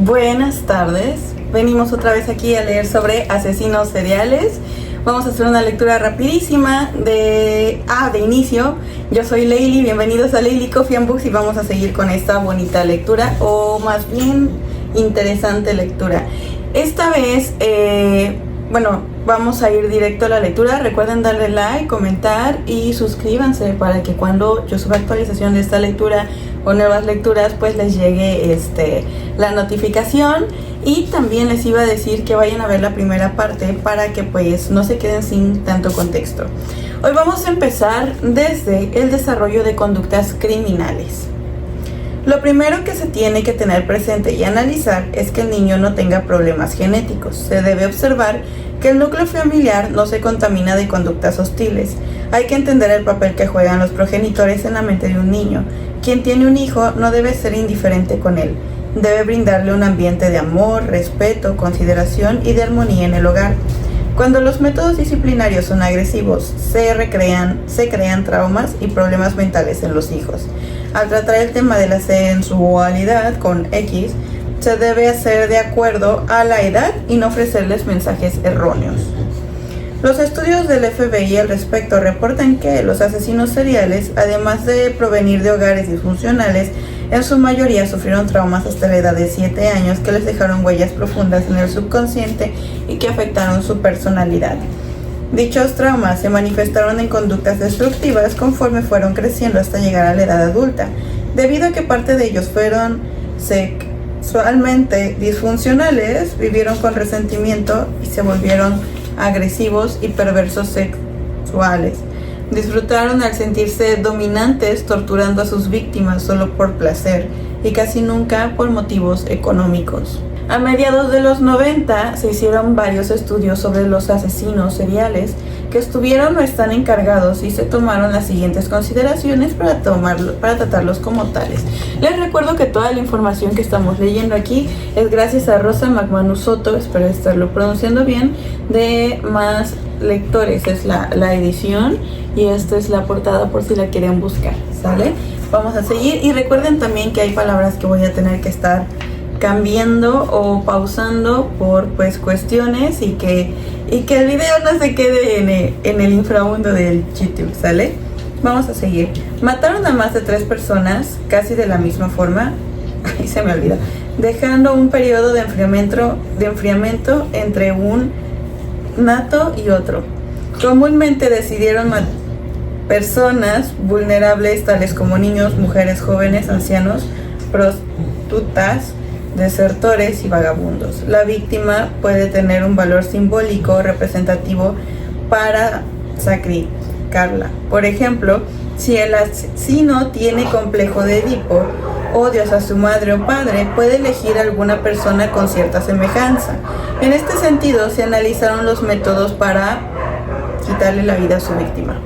Buenas tardes, venimos otra vez aquí a leer sobre asesinos seriales. Vamos a hacer una lectura rapidísima de inicio. Yo soy Leili, bienvenidos a Leili Coffee and Books y vamos a seguir con esta bonita lectura, o más bien interesante lectura. Esta vez, vamos a ir directo a la lectura. Recuerden darle like, comentar y suscríbanse para que cuando yo suba actualización de esta lectura o nuevas lecturas, pues les llegue la notificación. Y también les iba a decir que vayan a ver la primera parte para que pues no se queden sin tanto contexto. Hoy vamos a empezar desde el desarrollo de conductas criminales. Lo primero que se tiene que tener presente y analizar es que el niño no tenga problemas genéticos. Se debe observar que el núcleo familiar no se contamina de conductas hostiles. Hay que entender el papel que juegan los progenitores en la mente de un niño. Quien tiene un hijo no debe ser indiferente con él. Debe brindarle un ambiente de amor, respeto, consideración y de armonía en el hogar. Cuando los métodos disciplinarios son agresivos, se crean traumas y problemas mentales en los hijos. Al tratar el tema de la sensualidad con X, se debe hacer de acuerdo a la edad y no ofrecerles mensajes erróneos. Los estudios del FBI al respecto reportan que los asesinos seriales, además de provenir de hogares disfuncionales, en su mayoría sufrieron traumas hasta la edad de 7 años que les dejaron huellas profundas en el subconsciente y que afectaron su personalidad. Dichos traumas se manifestaron en conductas destructivas conforme fueron creciendo hasta llegar a la edad adulta. Debido a que parte de ellos fueron sexualmente disfuncionales, vivieron con resentimiento y se volvieron agresivos y perversos sexuales. Disfrutaron al sentirse dominantes, torturando a sus víctimas solo por placer y casi nunca por motivos económicos. A mediados de los 90 se hicieron varios estudios sobre los asesinos seriales que estuvieron o están encargados y se tomaron las siguientes consideraciones para tratarlos como tales. Les recuerdo que toda la información que estamos leyendo aquí es gracias a Rosa McManus Soto, espero estarlo pronunciando bien, de Más Lectores. Es la edición y esta es la portada por si la quieren buscar, ¿sale? Vamos a seguir y recuerden también que hay palabras que voy a tener que estar cambiando o pausando por pues cuestiones y que el video no se quede en el inframundo del YouTube, ¿sale? Vamos a seguir. Mataron a más de 3 personas casi de la misma forma, ahí se me olvida, dejando un periodo de enfriamiento entre un nato y otro. Comúnmente decidieron personas vulnerables tales como niños, mujeres, jóvenes, ancianos, prostitutas, desertores y vagabundos. La víctima puede tener un valor simbólico representativo para sacrificarla. Por ejemplo, si el asesino tiene complejo de Edipo, odios a su madre o padre, puede elegir alguna persona con cierta semejanza. En este sentido, se analizaron los métodos para quitarle la vida a su víctima.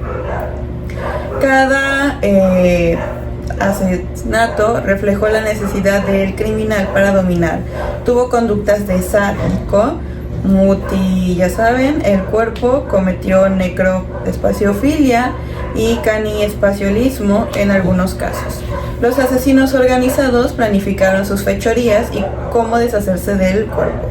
Cada asesinato reflejó la necesidad del criminal para dominar. Tuvo conductas de sádico, ya saben, el cuerpo, cometió necroespaciofilia y caniespaciolismo en algunos casos. Los asesinos organizados planificaron sus fechorías y cómo deshacerse del cuerpo.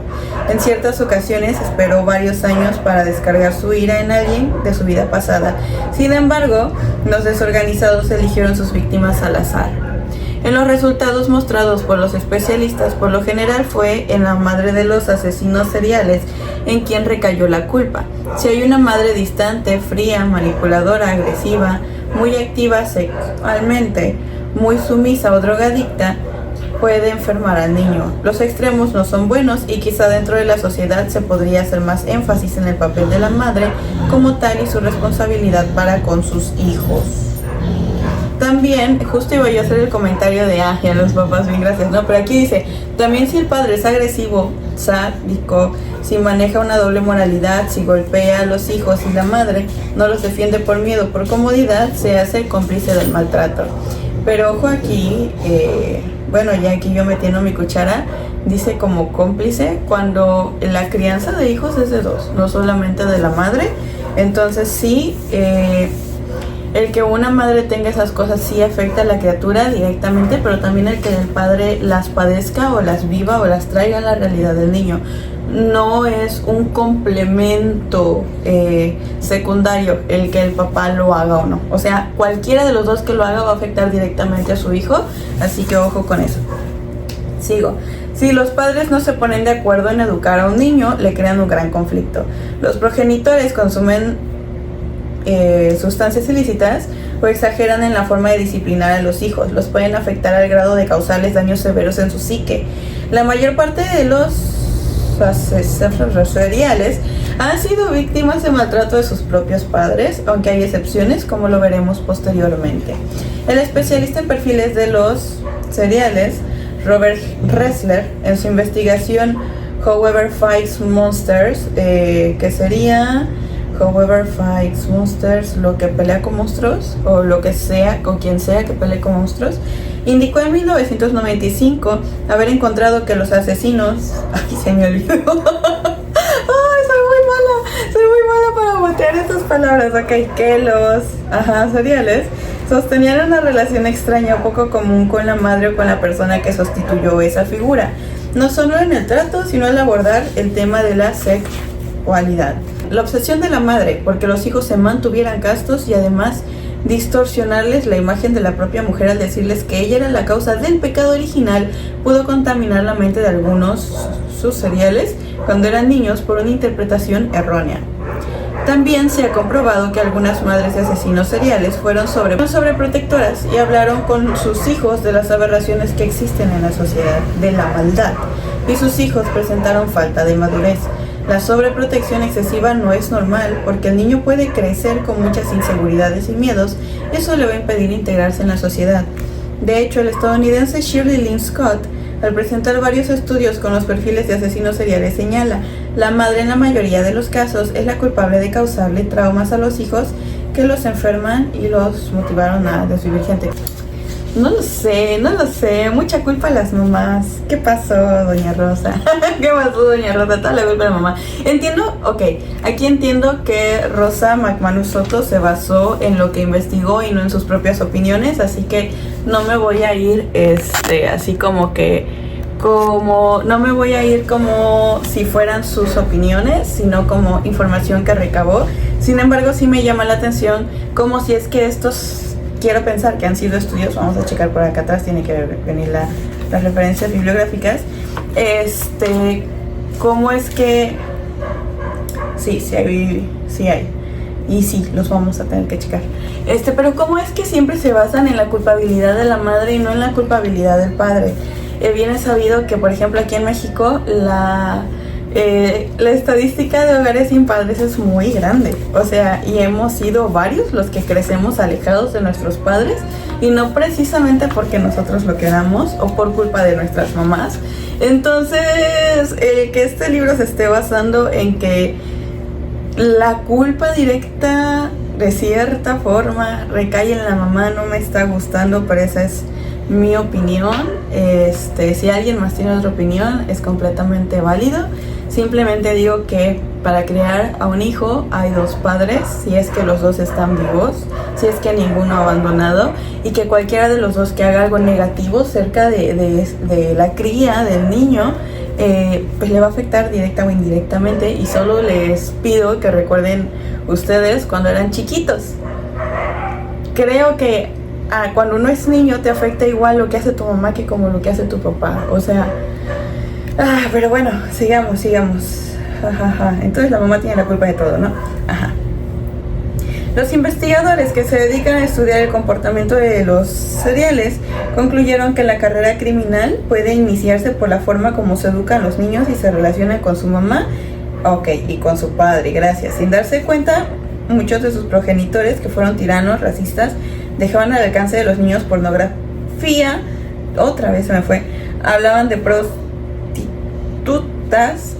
En ciertas ocasiones esperó varios años para descargar su ira en alguien de su vida pasada. Sin embargo, los desorganizados eligieron sus víctimas al azar. En los resultados mostrados por los especialistas, por lo general fue en la madre de los asesinos seriales en quien recayó la culpa. Si hay una madre distante, fría, manipuladora, agresiva, muy activa sexualmente, muy sumisa o drogadicta, puede enfermar al niño. Los extremos no son buenos y quizá dentro de la sociedad se podría hacer más énfasis en el papel de la madre como tal y su responsabilidad para con sus hijos. También, justo iba yo a hacer el comentario de a los papás, bien gracias, ¿no? Pero aquí dice, también si el padre es agresivo, sádico, si maneja una doble moralidad, si golpea a los hijos y la madre no los defiende por miedo, por comodidad, se hace cómplice del maltrato. Pero ojo aquí, ya aquí yo metiendo mi cuchara, dice como cómplice cuando la crianza de hijos es de dos, no solamente de la madre. Entonces sí, El que una madre tenga esas cosas sí afecta a la criatura directamente, pero también el que el padre las padezca o las viva o las traiga a la realidad del niño. No es un complemento secundario el que el papá lo haga o no. O sea, cualquiera de los dos que lo haga va a afectar directamente a su hijo, así que ojo con eso. Sigo. Si los padres no se ponen de acuerdo en educar a un niño, le crean un gran conflicto. Los progenitores consumen sustancias ilícitas o exageran en la forma de disciplinar a los hijos. Los pueden afectar al grado de causarles daños severos en su psique. La mayor parte de los asesinos seriales han sido víctimas de maltrato de sus propios padres, aunque hay excepciones, como lo veremos posteriormente. El especialista en perfiles de los seriales, Robert Ressler, en su investigación Whoever Fights Monsters, que sería Whoever Fights Monsters, lo que pelea con monstruos, o lo que sea, con quien sea que pelee con monstruos, indicó en 1995 haber encontrado que los asesinos... ¡Ay, se me olvidó! ¡Ay, soy muy mala para botear estas palabras! Ok, que los seriales sostenían una relación extraña o poco común con la madre o con la persona que sustituyó esa figura, no solo en el trato, sino al abordar el tema de la sexualidad. La obsesión de la madre porque los hijos se mantuvieran castos y además distorsionarles la imagen de la propia mujer al decirles que ella era la causa del pecado original pudo contaminar la mente de algunos sus seriales cuando eran niños por una interpretación errónea. También se ha comprobado que algunas madres de asesinos seriales fueron sobreprotectoras y hablaron con sus hijos de las aberraciones que existen en la sociedad, de la maldad, y sus hijos presentaron falta de madurez. La sobreprotección excesiva no es normal porque el niño puede crecer con muchas inseguridades y miedos y eso le va a impedir integrarse en la sociedad. De hecho, el estadounidense Shirley Lynn Scott, al presentar varios estudios con los perfiles de asesinos seriales, señala: la madre en la mayoría de los casos es la culpable de causarle traumas a los hijos que los enferman y los motivaron a desvivir gente. No lo sé, mucha culpa a las mamás. ¿Qué pasó, doña Rosa? ¿Qué pasó, doña Rosa? Toda la culpa de la mamá. Entiendo, aquí entiendo que Rosa McManus Soto se basó en lo que investigó y no en sus propias opiniones, así que no me voy a ir así como no me voy a ir como si fueran sus opiniones, sino como información que recabó. Sin embargo, sí me llama la atención como si es que estos... Quiero pensar que han sido estudios, vamos a checar por acá atrás, tiene que venir las referencias bibliográficas. ¿Cómo es que...? Sí hay. Y sí, los vamos a tener que checar. Pero ¿cómo es que siempre se basan en la culpabilidad de la madre y no en la culpabilidad del padre? Bien es sabido que, por ejemplo, aquí en México, la estadística de hogares sin padres es muy grande, o sea, y hemos sido varios los que crecemos alejados de nuestros padres y no precisamente porque nosotros lo queramos o por culpa de nuestras mamás. Entonces, el que este libro se esté basando en que la culpa directa de cierta forma recae en la mamá no me está gustando, pero esa es mi opinión. Si alguien más tiene otra opinión, es completamente válido. Simplemente digo que para criar a un hijo hay dos padres, si es que los dos están vivos, si es que ninguno ha abandonado, y que cualquiera de los dos que haga algo negativo cerca de la cría del niño, pues le va a afectar directa o indirectamente. Y solo les pido que recuerden ustedes cuando eran chiquitos. Creo que cuando uno es niño te afecta igual lo que hace tu mamá que como lo que hace tu papá, o sea... pero bueno, sigamos. Entonces la mamá tiene la culpa de todo, ¿no? Los investigadores que se dedican a estudiar el comportamiento de los seriales concluyeron que la carrera criminal puede iniciarse por la forma como se educan los niños y se relacionan con su mamá, y con su padre, gracias. Sin darse cuenta, muchos de sus progenitores, que fueron tiranos, racistas, dejaban al alcance de los niños pornografía, otra vez se me fue, hablaban de prostitutas,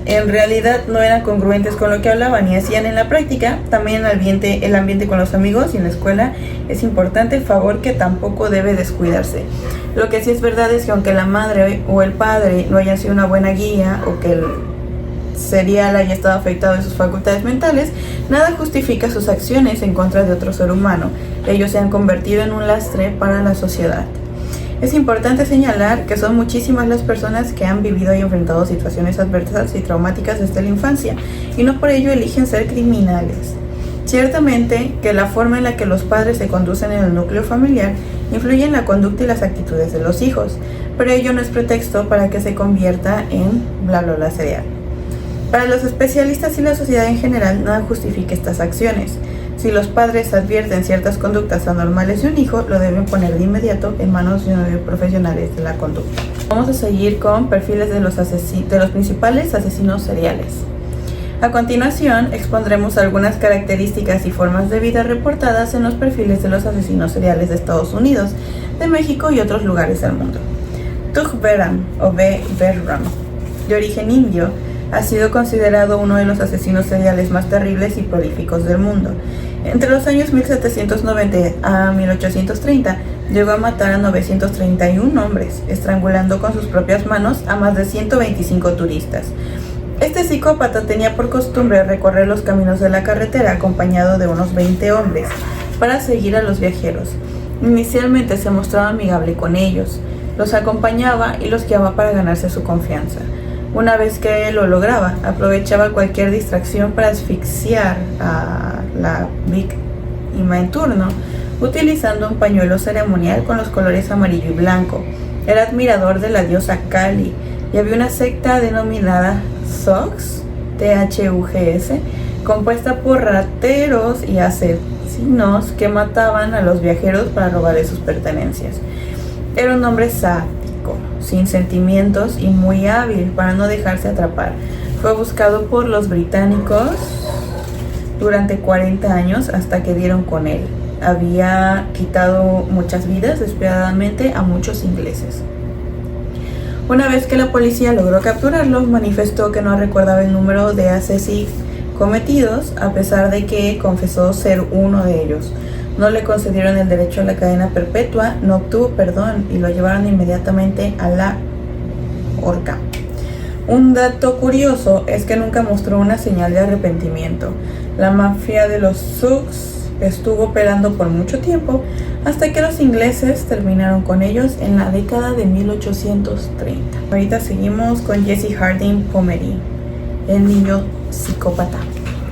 en realidad no eran congruentes con lo que hablaban y hacían en la práctica. También el ambiente con los amigos y en la escuela es importante, el favor que tampoco debe descuidarse. Lo que sí es verdad es que aunque la madre o el padre no hayan sido una buena guía o que serial haya estado afectado en sus facultades mentales, nada justifica sus acciones en contra de otro ser humano. Ellos se han convertido en un lastre para la sociedad. Es importante señalar que son muchísimas las personas que han vivido y enfrentado situaciones adversas y traumáticas desde la infancia, y no por ello eligen ser criminales. Ciertamente que la forma en la que los padres se conducen en el núcleo familiar influye en la conducta y las actitudes de los hijos, pero ello no es pretexto para que se convierta en bla bla bla serial. Para los especialistas y la sociedad en general, nada justifica estas acciones. Si los padres advierten ciertas conductas anormales de un hijo, lo deben poner de inmediato en manos de profesionales de la conducta. Vamos a seguir con perfiles de los principales asesinos seriales. A continuación, expondremos algunas características y formas de vida reportadas en los perfiles de los asesinos seriales de Estados Unidos, de México y otros lugares del mundo. Tug Beram, o B. Berram, de origen indio, ha sido considerado uno de los asesinos seriales más terribles y prolíficos del mundo. Entre los años 1790 a 1830, llegó a matar a 931 hombres, estrangulando con sus propias manos a más de 125 turistas. Este psicópata tenía por costumbre recorrer los caminos de la carretera acompañado de unos 20 hombres para seguir a los viajeros. Inicialmente se mostraba amigable con ellos, los acompañaba y los guiaba para ganarse su confianza. Una vez que lo lograba, aprovechaba cualquier distracción para asfixiar a la víctima en turno, utilizando un pañuelo ceremonial con los colores amarillo y blanco. Era admirador de la diosa Kali y había una secta denominada Thugs, Thugs, compuesta por rateros y asesinos que mataban a los viajeros para robarles sus pertenencias. Era un hombre sádico, sin sentimientos y muy hábil para no dejarse atrapar. Fue buscado por los británicos durante 40 años hasta que dieron con él. Había quitado muchas vidas despiadadamente a muchos ingleses. Una vez que la policía logró capturarlo, manifestó que no recordaba el número de asesinatos cometidos, a pesar de que confesó ser uno de ellos. No le concedieron el derecho a la cadena perpetua, no obtuvo perdón y lo llevaron inmediatamente a la horca. Un dato curioso es que nunca mostró una señal de arrepentimiento. La mafia de los Thugs estuvo operando por mucho tiempo hasta que los ingleses terminaron con ellos en la década de 1830. Ahorita seguimos con Jesse Harding Pomeroy, el niño psicópata.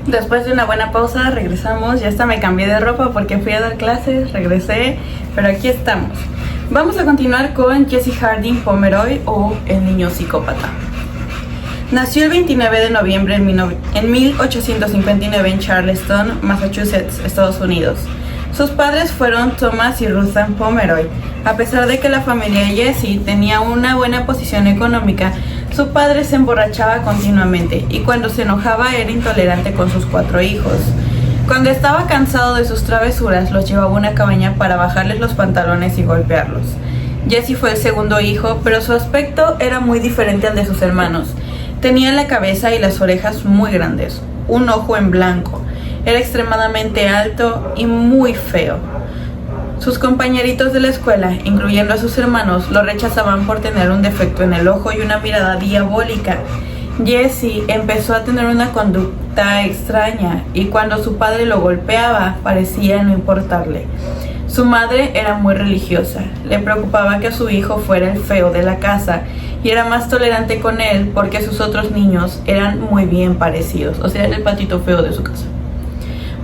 Después de una buena pausa regresamos, ya hasta me cambié de ropa porque fui a dar clases, regresé, pero aquí estamos. Vamos a continuar con Jesse Harding Pomeroy, o el niño psicópata. Nació el 29 de noviembre en 1859 en Charleston, Massachusetts, Estados Unidos. Sus padres fueron Thomas y Ruth Ann Pomeroy. A pesar de que la familia de Jesse tenía una buena posición económica, su padre se emborrachaba continuamente y cuando se enojaba era intolerante con sus 4 hijos. Cuando estaba cansado de sus travesuras, los llevaba a una cabaña para bajarles los pantalones y golpearlos. Jesse fue el segundo hijo, pero su aspecto era muy diferente al de sus hermanos. Tenía la cabeza y las orejas muy grandes, un ojo en blanco. Era extremadamente alto y muy feo. Sus compañeritos de la escuela, incluyendo a sus hermanos, lo rechazaban por tener un defecto en el ojo y una mirada diabólica. Jesse empezó a tener una conducta extraña y cuando su padre lo golpeaba, parecía no importarle. Su madre era muy religiosa, le preocupaba que su hijo fuera el feo de la casa y era más tolerante con él porque sus otros niños eran muy bien parecidos, o sea, era el patito feo de su casa.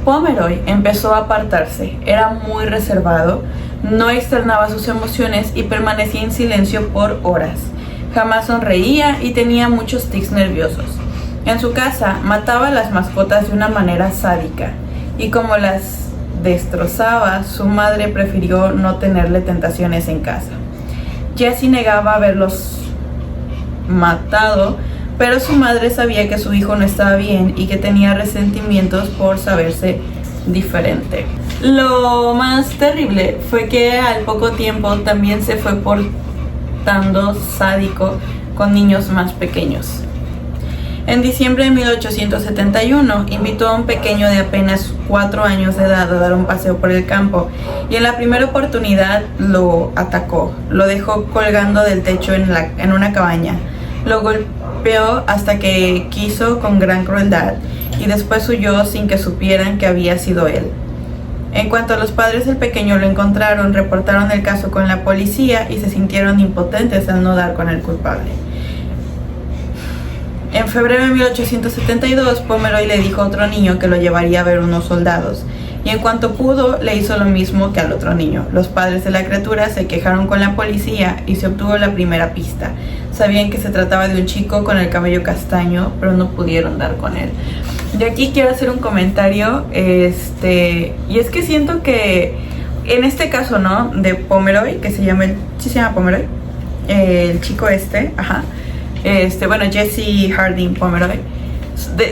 Pomeroy empezó a apartarse, era muy reservado, no externaba sus emociones y permanecía en silencio por horas. Jamás sonreía y tenía muchos tics nerviosos. En su casa mataba a las mascotas de una manera sádica y como las destrozaba, su madre prefirió no tenerle tentaciones en casa. Jesse negaba haberlos matado, pero su madre sabía que su hijo no estaba bien y que tenía resentimientos por saberse diferente. Lo más terrible fue que al poco tiempo también se fue portando sádico con niños más pequeños. En diciembre de 1871 invitó a un pequeño de apenas 4 años de edad a dar un paseo por el campo y en la primera oportunidad lo atacó. Lo dejó colgando del techo en una cabaña. Lo golpeó golpeó hasta que quiso con gran crueldad y después huyó sin que supieran que había sido él. En cuanto los padres del pequeño lo encontraron, reportaron el caso con la policía y se sintieron impotentes al no dar con el culpable. En febrero de 1872, Pomeroy le dijo a otro niño que lo llevaría a ver unos soldados, y en cuanto pudo, le hizo lo mismo que al otro niño. Los padres de la criatura se quejaron con la policía y se obtuvo la primera pista. Sabían que se trataba de un chico con el cabello castaño, pero no pudieron dar con él. De aquí quiero hacer un comentario, y es que siento que en este caso, ¿no? De Pomeroy, que se llama, ¿sí se llama Pomeroy? El chico ajá. Bueno, Jesse Harding Pomeroy.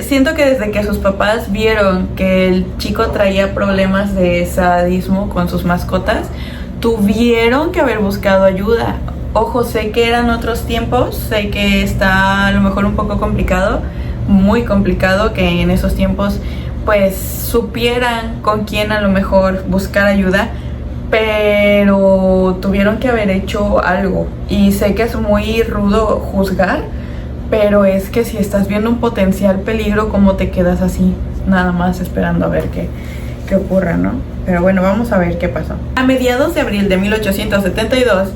Siento que desde que sus papás vieron que el chico traía problemas de sadismo con sus mascotas, tuvieron que haber buscado ayuda. Ojo, sé que eran otros tiempos, sé que está a lo mejor un poco complicado, muy complicado que en esos tiempos pues supieran con quién a lo mejor buscar ayuda, pero tuvieron que haber hecho algo. Y sé que es muy rudo juzgar, pero es que si estás viendo un potencial peligro, ¿cómo te quedas así? Nada más esperando a ver qué ocurra, ¿no? Pero bueno, vamos a ver qué pasó. A mediados de abril de 1872,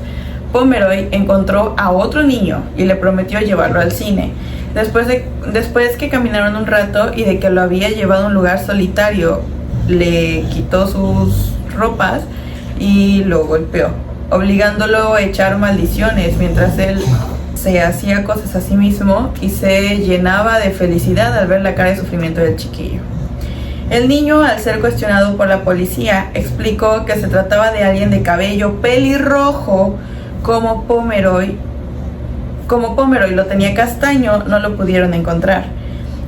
Pomeroy encontró a otro niño y le prometió llevarlo al cine. Después que caminaron un rato y de que lo había llevado a un lugar solitario, le quitó sus ropas y lo golpeó, obligándolo a echar maldiciones mientras él se hacía cosas a sí mismo y se llenaba de felicidad al ver la cara de sufrimiento del chiquillo. El niño, al ser cuestionado por la policía, explicó que se trataba de alguien de cabello pelirrojo como Pomeroy lo tenía castaño, no lo pudieron encontrar.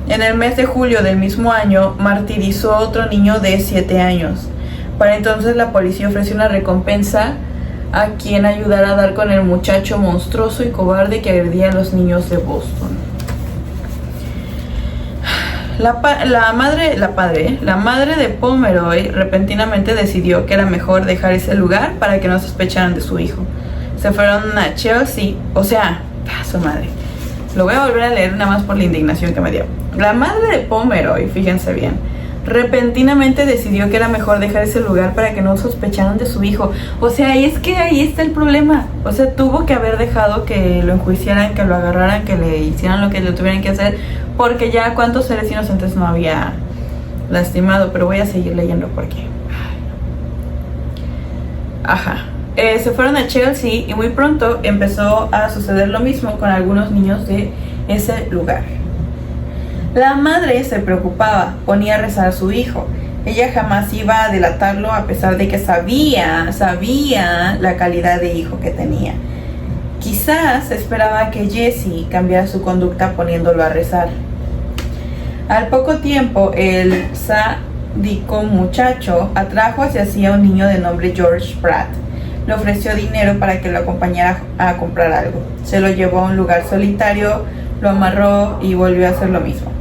En el mes de julio del mismo año, martirizó a otro niño de 7 años. Para entonces la policía ofreció una recompensa a quien ayudara a dar con el muchacho monstruoso y cobarde que agredía a los niños de Boston. La madre de Pomeroy repentinamente decidió que era mejor dejar ese lugar para que no sospecharan de su hijo. Se fueron a Chelsea, su madre. Lo voy a volver a leer nada más por la indignación que me dio. La madre de Pomeroy, fíjense bien, repentinamente decidió que era mejor dejar ese lugar para que no sospecharan de su hijo. Es que ahí está el problema. Tuvo que haber dejado que lo enjuiciaran, que lo agarraran, que le hicieran lo que le tuvieran que hacer, porque ya cuántos seres inocentes no había lastimado. Pero voy a seguir leyendo porque... Ajá. Se fueron a Chelsea y muy pronto empezó a suceder lo mismo con algunos niños de ese lugar. La madre se preocupaba, ponía a rezar a su hijo. Ella jamás iba a delatarlo a pesar de que sabía la calidad de hijo que tenía. Quizás esperaba que Jesse cambiara su conducta poniéndolo a rezar. Al poco tiempo, el sádico muchacho atrajo hacia sí a un niño de nombre George Pratt. Le ofreció dinero para que lo acompañara a comprar algo. Se lo llevó a un lugar solitario, lo amarró y volvió a hacer lo mismo.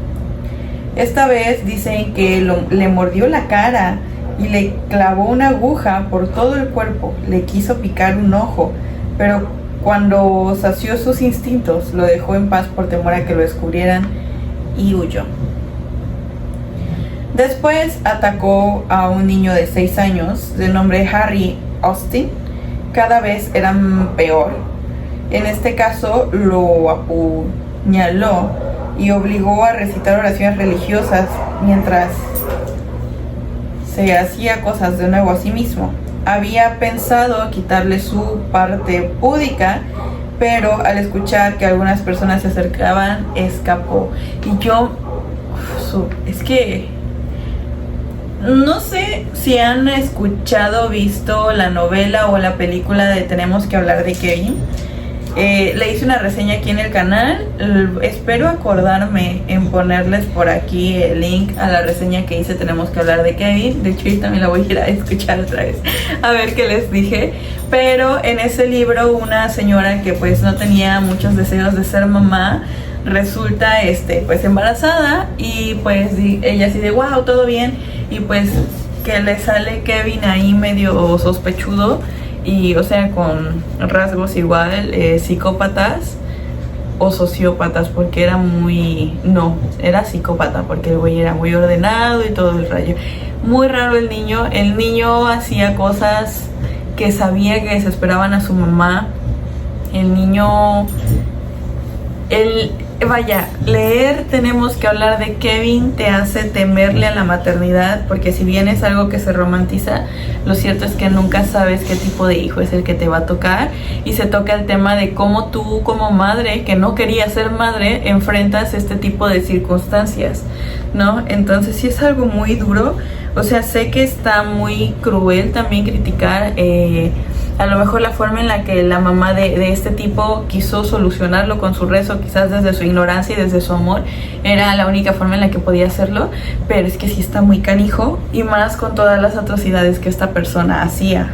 Esta vez dicen que le mordió la cara y le clavó una aguja por todo el cuerpo. Le quiso picar un ojo, pero cuando sació sus instintos, lo dejó en paz por temor a que lo descubrieran y huyó. Después atacó a un niño de 6 años de nombre Harry Austin. Cada vez eran peor. En este caso lo apuñaló y obligó a recitar oraciones religiosas mientras se hacía cosas de nuevo a sí mismo. Había pensado quitarle su parte púdica, pero al escuchar que algunas personas se acercaban, escapó. Y es que no sé si han escuchado, visto la novela o la película de Tenemos que hablar de Kevin. Le hice una reseña aquí en el canal. Espero acordarme en ponerles por aquí el link a la reseña que hice Tenemos que hablar de Kevin. De hecho, yo también la voy a ir a escuchar otra vez a ver qué les dije. Pero en ese libro, una señora que pues no tenía muchos deseos de ser mamá resulta pues embarazada, y pues ella así de wow, todo bien, y pues que le sale Kevin ahí medio sospechudo y con rasgos igual psicópatas. o sociópatas, porque era era psicópata, porque el güey era muy ordenado y todo el rollo. Muy raro el niño hacía cosas que sabía que desesperaban a su mamá. Vaya, leer tenemos que hablar de Kevin te hace temerle a la maternidad, porque si bien es algo que se romantiza, lo cierto es que nunca sabes qué tipo de hijo es el que te va a tocar, y se toca el tema de cómo tú como madre, que no quería ser madre, enfrentas este tipo de circunstancias, ¿no? Entonces sí es algo muy duro. O sea, sé que está muy cruel también criticar a lo mejor la forma en la que la mamá de este tipo quiso solucionarlo con su rezo, quizás desde su ignorancia y desde su amor, era la única forma en la que podía hacerlo, pero es que sí está muy canijo, y más con todas las atrocidades que esta persona hacía.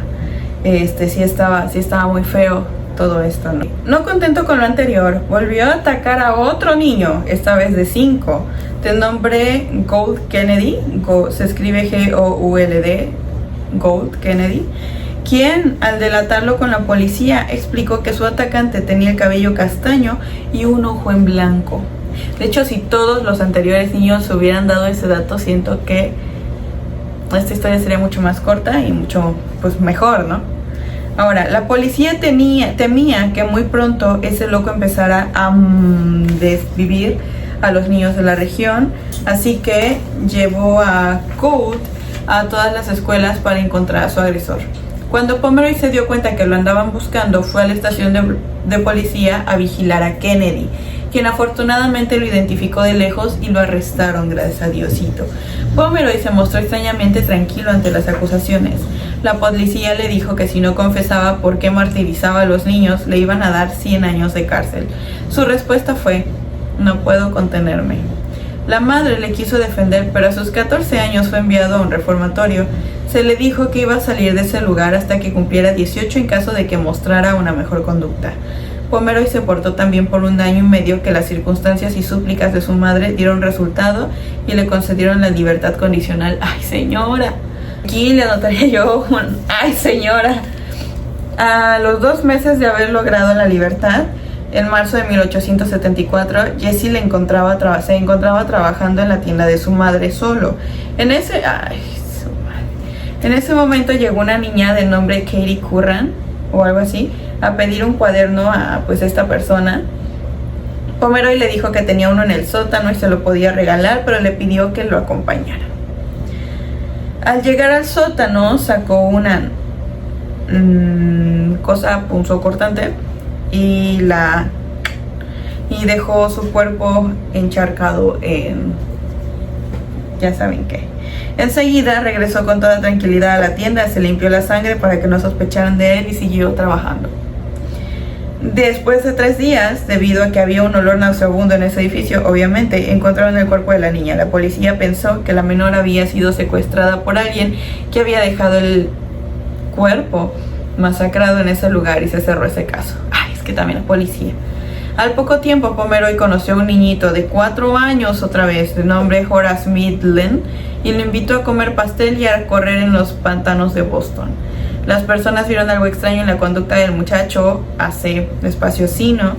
Sí estaba muy feo todo esto, ¿no? No contento con lo anterior, volvió a atacar a otro niño, esta vez de 5, de nombre Gould Kennedy, se escribe G-O-U-L-D, Gould Kennedy, quien, al delatarlo con la policía, explicó que su atacante tenía el cabello castaño y un ojo en blanco. De hecho, si todos los anteriores niños se hubieran dado ese dato, siento que esta historia sería mucho más corta y mucho, pues, mejor, ¿no? Ahora, la policía temía que muy pronto ese loco empezara a desvivir a los niños de la región, así que llevó a Gould a todas las escuelas para encontrar a su agresor. Cuando Pomeroy se dio cuenta que lo andaban buscando, fue a la estación de policía a vigilar a Kennedy, quien afortunadamente lo identificó de lejos y lo arrestaron, gracias a Diosito. Pomeroy se mostró extrañamente tranquilo ante las acusaciones. La policía le dijo que si no confesaba por qué martirizaba a los niños, le iban a dar 100 años de cárcel. Su respuesta fue: no puedo contenerme. La madre le quiso defender, pero a sus 14 años fue enviado a un reformatorio. Se le dijo que iba a salir de ese lugar hasta que cumpliera 18 en caso de que mostrara una mejor conducta. Pomeroy se portó también por 1 año y medio que las circunstancias y súplicas de su madre dieron resultado y le concedieron la libertad condicional. ¡Ay, señora! Aquí le anotaría yo un ¡ay, señora! A los 2 meses de haber logrado la libertad, en marzo de 1874, Jesse se encontraba trabajando en la tienda de su madre solo. En ese momento llegó una niña de nombre Katie Curran, o algo así, a pedir un cuaderno a esta persona. Pomeroy le dijo que tenía uno en el sótano y se lo podía regalar, pero le pidió que lo acompañara. Al llegar al sótano, sacó una cosa punzocortante y dejó su cuerpo encharcado en ya saben qué. Enseguida regresó con toda tranquilidad a la tienda, se limpió la sangre para que no sospecharan de él y siguió trabajando. Después de 3 días, debido a que había un olor nauseabundo en ese edificio, obviamente encontraron el cuerpo de la niña. La policía pensó que la menor había sido secuestrada por alguien que había dejado el cuerpo masacrado en ese lugar y se cerró ese caso. Ay, es que también la policía. Al poco tiempo, Pomeroy conoció a un niñito de 4 años otra vez, de nombre Horace Midland, y lo invitó a comer pastel y a correr en los pantanos de Boston. Las personas vieron algo extraño en la conducta del muchacho, hace espaciosino,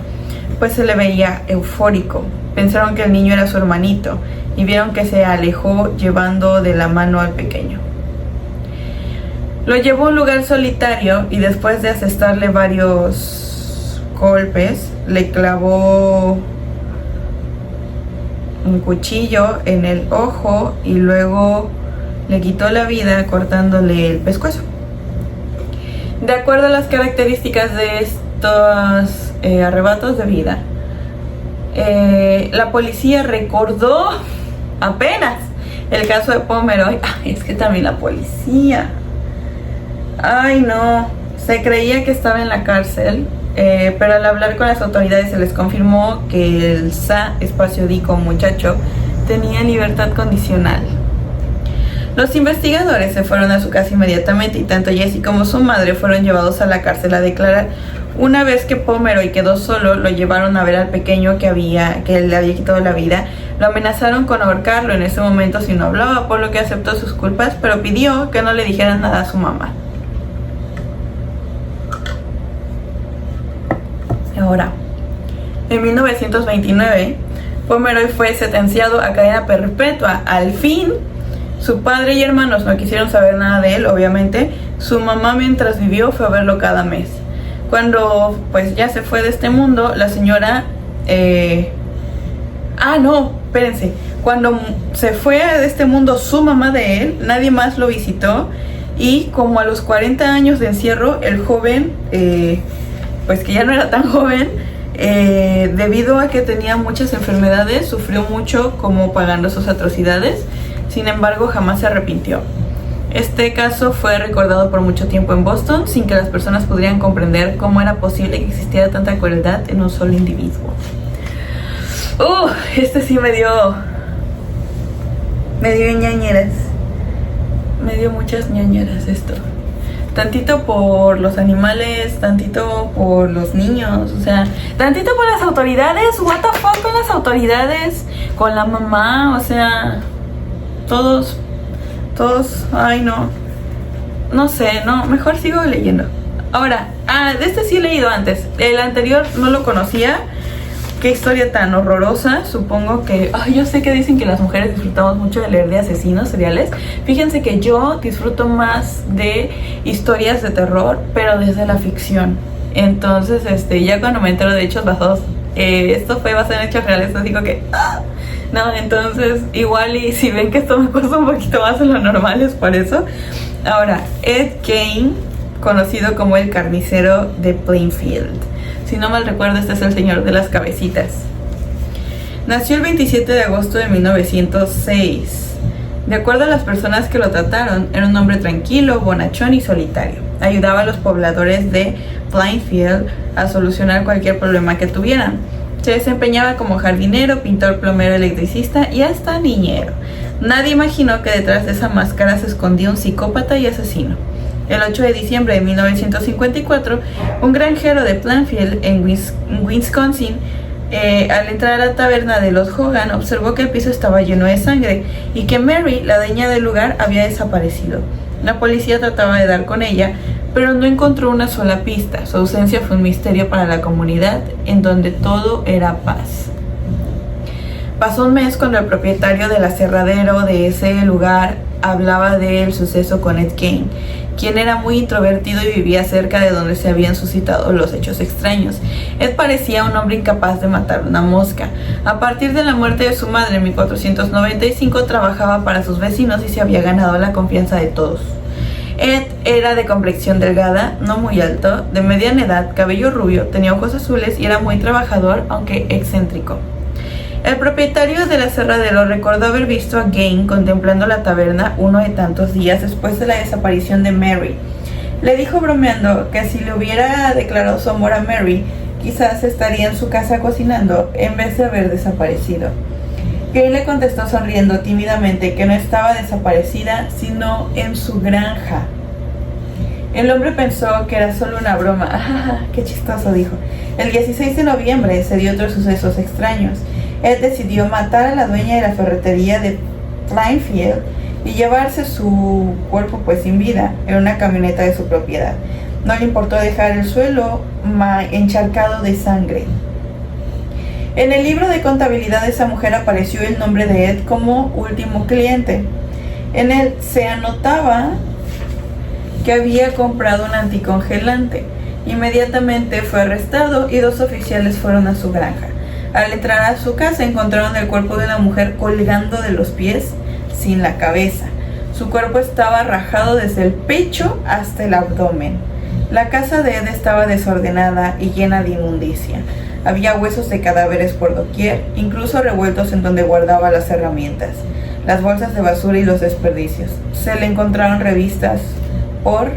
pues se le veía eufórico. Pensaron que el niño era su hermanito y vieron que se alejó llevando de la mano al pequeño. Lo llevó a un lugar solitario y después de asestarle varios golpes, le clavó un cuchillo en el ojo y luego le quitó la vida cortándole el pescuezo. De acuerdo a las características de estos arrebatos de vida, la policía recordó apenas el caso de Pomeroy. Ay, es que también la policía. Ay, no. Se creía que estaba en la cárcel, pero al hablar con las autoridades se les confirmó que el espacio-dico muchacho tenía libertad condicional. Los investigadores se fueron a su casa inmediatamente y tanto Jesse como su madre fueron llevados a la cárcel a declarar. Una vez que Pomeroy quedó solo, lo llevaron a ver al pequeño que le había quitado la vida. Lo amenazaron con ahorcarlo en ese momento si no hablaba, por lo que aceptó sus culpas, pero pidió que no le dijeran nada a su mamá. Ahora, En 1929, Pomeroy fue sentenciado a cadena perpetua. Al fin, su padre y hermanos no quisieron saber nada de él, obviamente. Su mamá, mientras vivió, fue a verlo cada mes. Cuando pues ya se fue de este mundo, la señora... espérense. Cuando se fue de este mundo su mamá de él, nadie más lo visitó. Y como a los 40 años de encierro, el joven, pues que ya no era tan joven, debido a que tenía muchas enfermedades, sufrió mucho como pagando sus atrocidades. Sin embargo, jamás se arrepintió. Este caso fue recordado por mucho tiempo en Boston, sin que las personas pudieran comprender cómo era posible que existiera tanta crueldad en un solo individuo. Este sí me dio ñañeras. Me dio muchas ñañeras esto. Tantito por los animales, tantito por los niños, o sea, tantito por las autoridades. What the fuck con las autoridades, con la mamá, o sea, todos, ay no sé, mejor sigo leyendo. Ahora, de este sí he leído antes, el anterior no lo conocía. Qué historia tan horrorosa. Supongo que... yo sé que dicen que las mujeres disfrutamos mucho de leer de asesinos seriales. Fíjense que yo disfruto más de historias de terror, pero desde la ficción. Entonces, ya cuando me entero de hechos basados, esto fue basado en hechos reales, así como que... No, entonces, igual y si ven que esto me cuesta un poquito más de lo normal, es por eso. Ahora, Ed Gein, conocido como el carnicero de Plainfield. Si no mal recuerdo, este es el señor de las cabecitas. Nació el 27 de agosto de 1906. De acuerdo a las personas que lo trataron, era un hombre tranquilo, bonachón y solitario. Ayudaba a los pobladores de Plainfield a solucionar cualquier problema que tuvieran. Se desempeñaba como jardinero, pintor, plomero, electricista y hasta niñero. Nadie imaginó que detrás de esa máscara se escondía un psicópata y asesino. El 8 de diciembre de 1954, un granjero de Plainfield, en Wisconsin, al entrar a la taberna de los Hogan, observó que el piso estaba lleno de sangre y que Mary, la dueña del lugar, había desaparecido. La policía trataba de dar con ella, pero no encontró una sola pista. Su ausencia fue un misterio para la comunidad, en donde todo era paz. Pasó un mes cuando el propietario del aserradero de ese lugar hablaba del suceso con Ed Gein, quien era muy introvertido y vivía cerca de donde se habían suscitado los hechos extraños. Ed parecía un hombre incapaz de matar una mosca. A partir de la muerte de su madre en 1495, trabajaba para sus vecinos y se había ganado la confianza de todos. Ed era de complexión delgada, no muy alto, de mediana edad, cabello rubio, tenía ojos azules y era muy trabajador, aunque excéntrico. El propietario del aserradero recordó haber visto a Gein contemplando la taberna uno de tantos días después de la desaparición de Mary. Le dijo bromeando que si le hubiera declarado su amor a Mary, quizás estaría en su casa cocinando en vez de haber desaparecido. Gein le contestó sonriendo tímidamente que no estaba desaparecida, sino en su granja. El hombre pensó que era solo una broma. ¡Qué chistoso!, dijo. El 16 de noviembre se dio otros sucesos extraños. Ed decidió matar a la dueña de la ferretería de Plainfield y llevarse su cuerpo pues sin vida en una camioneta de su propiedad. No le importó dejar el suelo encharcado de sangre. En el libro de contabilidad de esa mujer apareció el nombre de Ed como último cliente. En él se anotaba que había comprado un anticongelante. Inmediatamente fue arrestado y 2 oficiales fueron a su granja. Al entrar a su casa encontraron el cuerpo de una mujer colgando de los pies sin la cabeza. Su cuerpo estaba rajado desde el pecho hasta el abdomen. La casa de Ed estaba desordenada y llena de inmundicia. Había huesos de cadáveres por doquier, incluso revueltos en donde guardaba las herramientas, las bolsas de basura y los desperdicios. Se le encontraron revistas por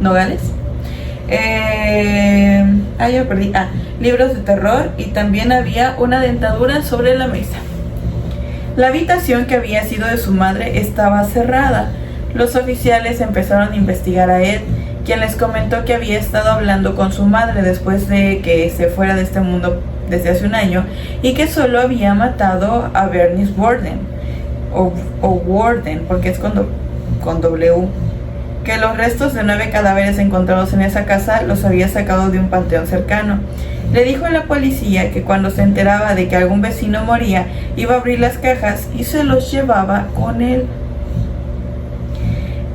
Nogales. Libros de terror y también había una dentadura sobre la mesa. La habitación que había sido de su madre estaba cerrada. Los oficiales empezaron a investigar a Ed, quien les comentó que había estado hablando con su madre después de que se fuera de este mundo desde hace un año y que solo había matado a Bernice Warden, o Warden, porque es con W. Que los restos de 9 cadáveres encontrados en esa casa los había sacado de un panteón cercano. Le dijo a la policía que cuando se enteraba de que algún vecino moría, iba a abrir las cajas y se los llevaba con él.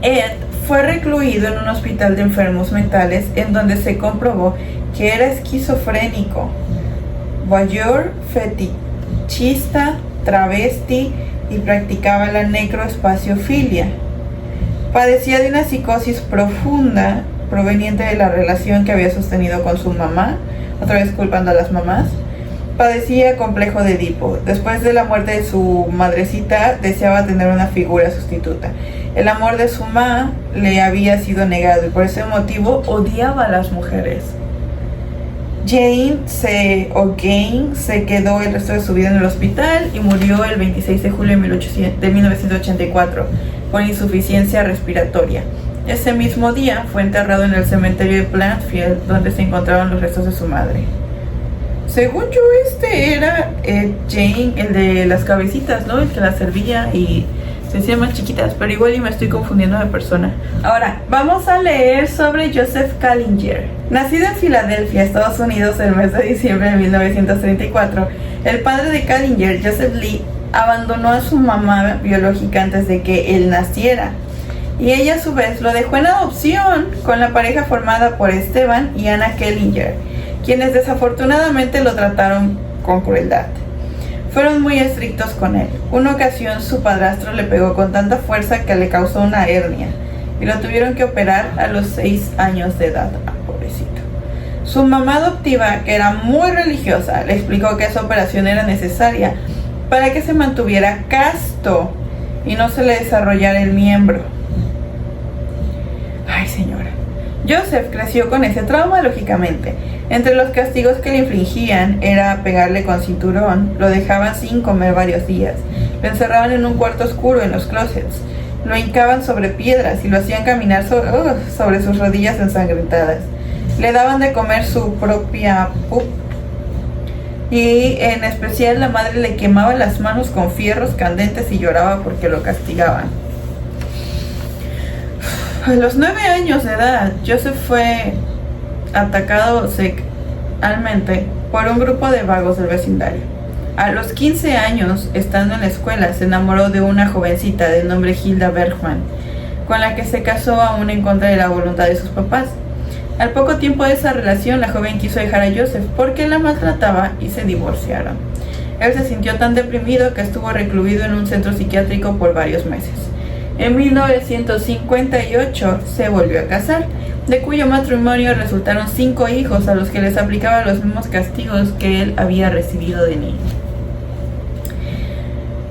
Ed fue recluido en un hospital de enfermos mentales en donde se comprobó que era esquizofrénico, voyeur, fetichista, travesti y practicaba la necroespaciofilia. Padecía de una psicosis profunda proveniente de la relación que había sostenido con su mamá, otra vez culpando a las mamás. Padecía complejo de Edipo. Después de la muerte de su madrecita, deseaba tener una figura sustituta. El amor de su mamá le había sido negado y por ese motivo odiaba a las mujeres. Jane se quedó el resto de su vida en el hospital y murió el 26 de julio de 1984 por insuficiencia respiratoria. Ese mismo día fue enterrado en el cementerio de Plainfield, donde se encontraban los restos de su madre. Según yo, este era Jane, el de las cabecitas, ¿no? El que las servía y se hacían más chiquitas, pero igual y me estoy confundiendo de persona. Ahora, vamos a leer sobre Joseph Kallinger. Nacido en Filadelfia, Estados Unidos, el mes de diciembre de 1934, el padre de Kallinger, Joseph Lee, abandonó a su mamá biológica antes de que él naciera. Y ella a su vez lo dejó en adopción con la pareja formada por Esteban y Anna Kallinger, quienes desafortunadamente lo trataron con crueldad. Fueron muy estrictos con él. Una ocasión su padrastro le pegó con tanta fuerza que le causó una hernia y lo tuvieron que operar a los 6 años de edad. Pobrecito. Su mamá adoptiva, que era muy religiosa, le explicó que esa operación era necesaria para que se mantuviera casto y no se le desarrollara el miembro. Ay, señora. Joseph creció con ese trauma, lógicamente. Entre los castigos que le infligían era pegarle con cinturón, lo dejaban sin comer varios días, lo encerraban en un cuarto oscuro en los closets, lo hincaban sobre piedras y lo hacían caminar sobre sus rodillas ensangrentadas. Le daban de comer su propia pup y en especial la madre le quemaba las manos con fierros candentes y lloraba porque lo castigaban. A los 9 años de edad, Joseph fue atacado sexualmente por un grupo de vagos del vecindario. A los 15 años, estando en la escuela, se enamoró de una jovencita de nombre Hilda Bergman, con la que se casó aún en contra de la voluntad de sus papás. Al poco tiempo de esa relación, la joven quiso dejar a Joseph porque la maltrataba y se divorciaron. Él se sintió tan deprimido que estuvo recluido en un centro psiquiátrico por varios meses. En 1958 se volvió a casar, de cuyo matrimonio resultaron 5 hijos a los que les aplicaba los mismos castigos que él había recibido de niño.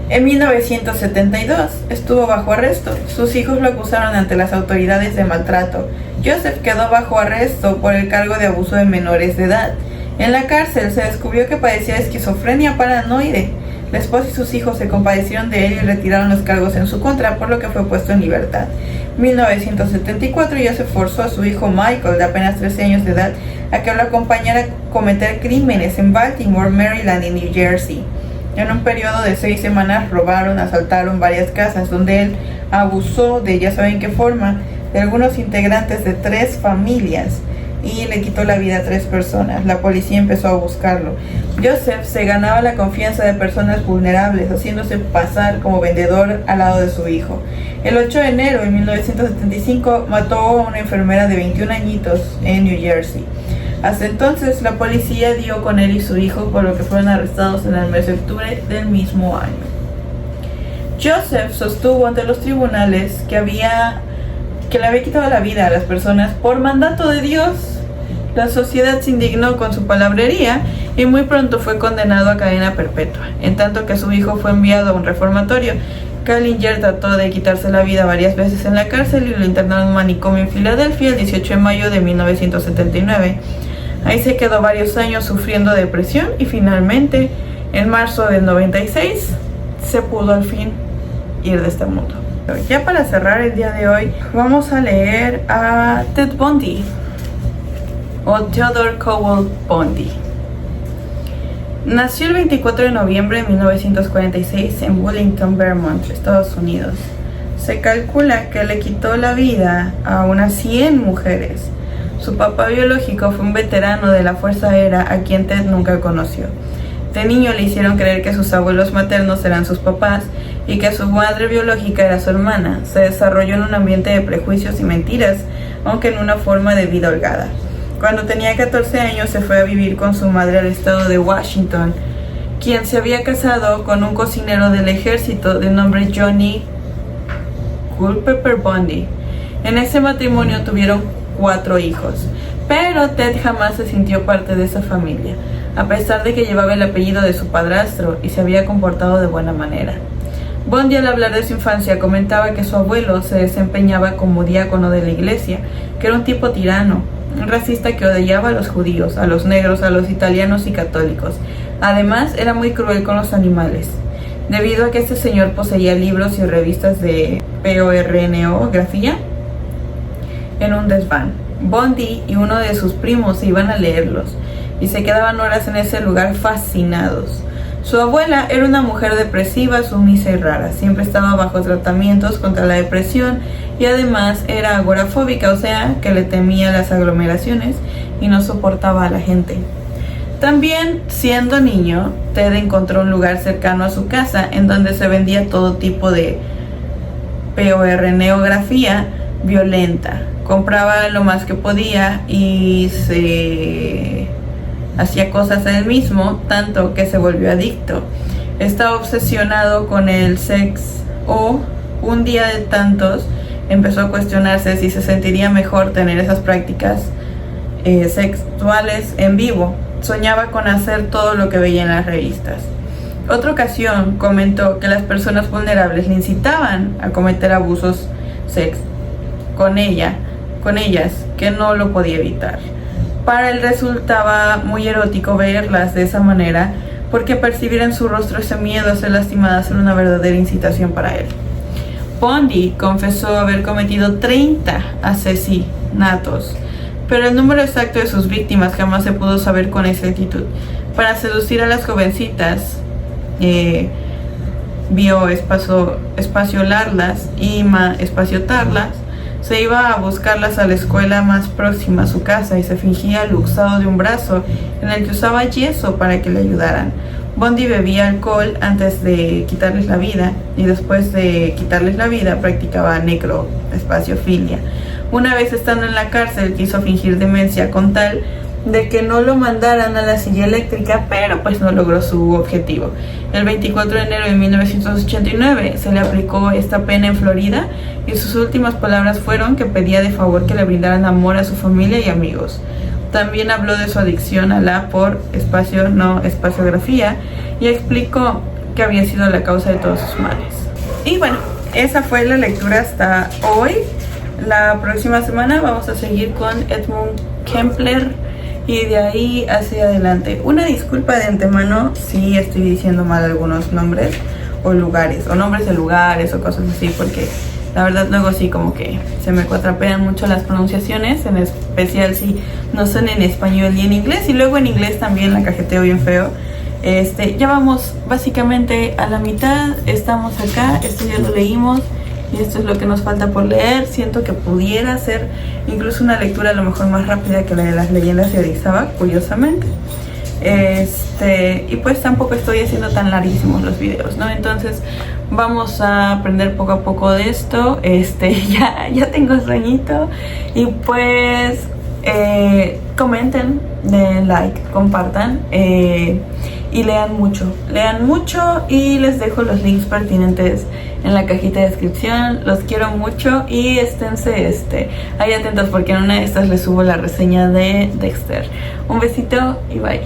En 1972 estuvo bajo arresto. Sus hijos lo acusaron ante las autoridades de maltrato. Joseph quedó bajo arresto por el cargo de abuso de menores de edad. En la cárcel se descubrió que padecía de esquizofrenia paranoide. La esposa y sus hijos se compadecieron de él y retiraron los cargos en su contra, por lo que fue puesto en libertad. En 1974, Joseph forzó a su hijo Michael, de apenas 13 años de edad, a que lo acompañara a cometer crímenes en Baltimore, Maryland y New Jersey. En un periodo de 6 semanas robaron, asaltaron varias casas, donde él abusó de, ya saben qué forma, de algunos integrantes de 3 familias y le quitó la vida a 3 personas. La policía empezó a buscarlo. Joseph se ganaba la confianza de personas vulnerables, haciéndose pasar como vendedor al lado de su hijo. El 8 de enero de 1975 mató a una enfermera de 21 añitos en New Jersey. Hasta entonces la policía dio con él y su hijo, por lo que fueron arrestados en el mes de octubre del mismo año. Joseph sostuvo ante los tribunales que le había quitado la vida a las personas por mandato de Dios. La sociedad se indignó con su palabrería y muy pronto fue condenado a cadena perpetua. En tanto que su hijo fue enviado a un reformatorio, Kallinger trató de quitarse la vida varias veces en la cárcel y lo internaron en un manicomio en Filadelfia el 18 de mayo de 1979. Ahí se quedó varios años sufriendo depresión y finalmente, en marzo del 96, se pudo al fin ir de este mundo. Ya para cerrar el día de hoy, vamos a leer a Ted Bundy, o Theodore Cowell Bundy. Nació el 24 de noviembre de 1946 en Wellington, Vermont, Estados Unidos. Se calcula que le quitó la vida a unas 100 mujeres. Su papá biológico fue un veterano de la Fuerza Aérea a quien Ted nunca conoció. De niño le hicieron creer que sus abuelos maternos eran sus papás y que su madre biológica era su hermana. Se desarrolló en un ambiente de prejuicios y mentiras, aunque en una forma de vida holgada. Cuando tenía 14 años se fue a vivir con su madre al estado de Washington, quien se había casado con un cocinero del ejército de nombre Johnny Culpeper Bundy. En ese matrimonio tuvieron 4 hijos, pero Ted jamás se sintió parte de esa familia, a pesar de que llevaba el apellido de su padrastro y se había comportado de buena manera. Bundy, al hablar de su infancia, comentaba que su abuelo se desempeñaba como diácono de la iglesia, que era un tipo tirano, un racista que odiaba a los judíos, a los negros, a los italianos y católicos. Además, era muy cruel con los animales, debido a que este señor poseía libros y revistas de pornografía en un desván. Bundy y uno de sus primos se iban a leerlos y se quedaban horas en ese lugar fascinados. Su abuela era una mujer depresiva, sumisa y rara. Siempre estaba bajo tratamientos contra la depresión y además era agorafóbica, o sea, que le temía las aglomeraciones y no soportaba a la gente. También, siendo niño, Ted encontró un lugar cercano a su casa en donde se vendía todo tipo de pornografía violenta. Compraba lo más que podía y se hacía cosas a él mismo, tanto que se volvió adicto. Estaba obsesionado con el sexo. Un día de tantos empezó a cuestionarse si se sentiría mejor tener esas prácticas sexuales en vivo. Soñaba con hacer todo lo que veía en las revistas. Otra ocasión comentó que las personas vulnerables le incitaban a cometer abusos con ellas, que no lo podía evitar. Para él resultaba muy erótico verlas de esa manera, porque percibir en su rostro ese miedo a ser lastimadas era una verdadera incitación para él. Bundy confesó haber cometido 30 asesinatos, pero el número exacto de sus víctimas jamás se pudo saber con exactitud. Para seducir a las jovencitas, vio espaciolarlas y espaciotarlas. Se iba a buscarlas a la escuela más próxima a su casa y se fingía luxado de un brazo en el que usaba yeso para que le ayudaran. Bundy bebía alcohol antes de quitarles la vida y después de quitarles la vida practicaba necroespaciofilia. Una vez estando en la cárcel quiso fingir demencia con tal de que no lo mandaran a la silla eléctrica, pero pues no logró su objetivo. El 24 de enero de 1989 se le aplicó esta pena en Florida y sus últimas palabras fueron que pedía de favor que le brindaran amor a su familia y amigos. También habló de su adicción a la espaciografía y explicó que había sido la causa de todos sus males. Y bueno, esa fue la lectura hasta hoy. La próxima semana vamos a seguir con Edmund Kempler y de ahí hacia adelante. Una disculpa de antemano si estoy diciendo mal algunos nombres o lugares, o nombres de lugares o cosas así, porque la verdad luego sí como que se me cuatrapean mucho las pronunciaciones, en especial si no son en español y en inglés, y luego en inglés también la cajeteo bien feo. Ya vamos básicamente a la mitad, estamos acá, esto ya lo leímos y esto es lo que nos falta por leer. Siento que pudiera ser incluso una lectura a lo mejor más rápida que la de las leyendas de Orizaba, curiosamente. Y pues tampoco estoy haciendo tan larguísimos los videos, ¿no? Entonces vamos a aprender poco a poco de esto. Ya tengo sueñito. Y pues comenten, den like, compartan y lean mucho y les dejo los links pertinentes en la cajita de descripción. Los quiero mucho y esténse ahí atentos porque en una de estas les subo la reseña de Dexter. Un besito y bye.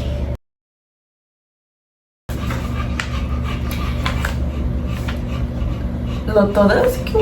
Lo todas, ¿qué?